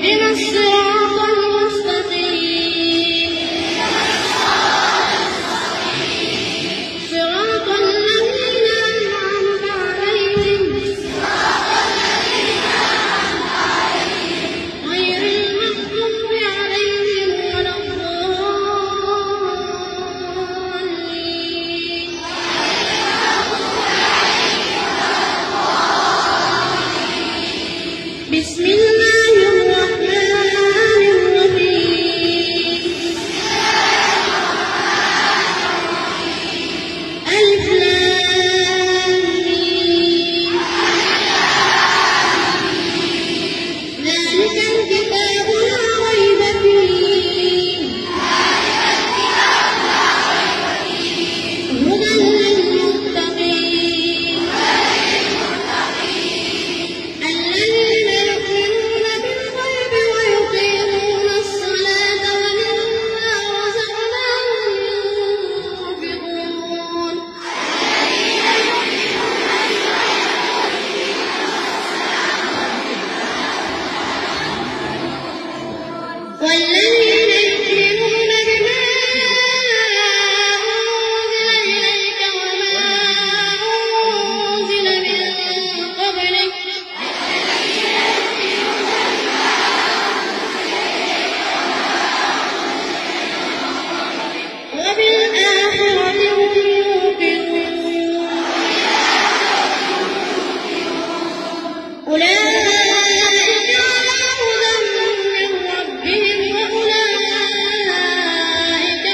اهدنا الصراط المستقيم صراط الذين أنعمت عليهم غير المغضوب عليهم ولا الضالين. بسم الله الرحمن الرحيم. ألف لام ميم. ذلك الكتاب لا ريب فيه هدى للمتقين الذين يؤمنون بالغيب ويقيمون الصلاة ومما رزقناهم ينفقون والذين يؤمنون بما أنزل إليك وما أنزل من قبلك وبالآخرة هم يوقنون أولئك على هدى من ربهم وأولئك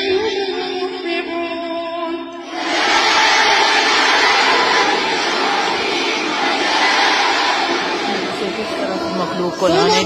هم المفلحون. مخلوق كلها